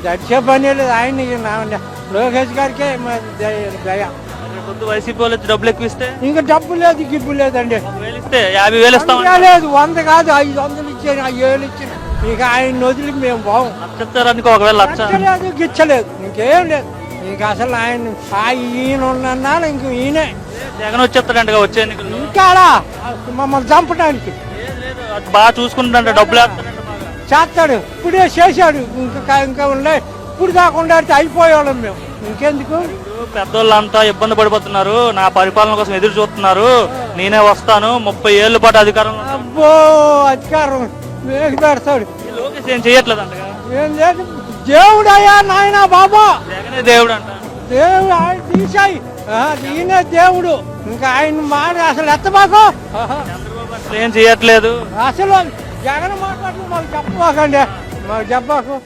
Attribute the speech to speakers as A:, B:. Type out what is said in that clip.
A: దడిచే పని లేదు. ఆయన లోకేష్ గారికే దయ.
B: పొద్దు వైసీపీ వాళ్ళు వచ్చి డబ్బులు ఎక్కువ ఇస్తే
A: ఇంకా డబ్బు లేదు, గిబ్బు లేదండి.
B: 1,000 ఇస్తే 50,000 ఇస్తాం.
A: లేదు, 100 కాదు, 500 ఇచ్చాను, 5,000 ఇచ్చాను. ఇక ఆయన వదిలి మేము బాగు.
B: లక్ష ఒకవేళ లక్ష
A: లేదు, గిచ్చలేదు, ఇంకేం లేదు. ఇంక అసలు ఆయన ఈయన ఉన్నాడు, ఇంక ఈయనే.
B: జగన్ వచ్చేస్తాడంట వచ్చే ఎన్నికలు.
A: ఇంకా మమ్మల్ని చంపడానికి
B: బాగా చూసుకుంటాడంట, డబ్బులు వేస్తాడంట బాగా.
A: చేస్తాడు, ఇప్పుడే చేశాడు. ఇంకా ఉండే, ఇప్పుడు కాకుండా అయిపోయేవాళ్ళం మేము. ఇంకెందుకు?
B: పెద్దోళ్ళంతా ఇబ్బంది పడిపోతున్నారు, నా పరిపాలన కోసం ఎదురు చూస్తున్నారు, నేనే వస్తాను 30 ఏళ్ల పాటు అధికారం.
A: అబ్బో, అధికారం వేసి పెడతాడు.
B: లోకేష్ ఏం చేయట్లేదు అంటగా.
A: ఏం లేదు, దేవుడు అయ్యా నాయన బాబా.
B: జగనే దేవుడు అంట.
A: దేవుడు ఆయన తీసాయి, ఈయనే దేవుడు. ఇంకా ఆయన మాట అసలు ఎత్తబాకు.
B: చంద్రబాబు అసలు ఏం చేయట్లేదు.
A: అసలు జగన్ మాట్లాడుతూ మాకు చెప్పబాకండి, మాకు చెప్పబాకు.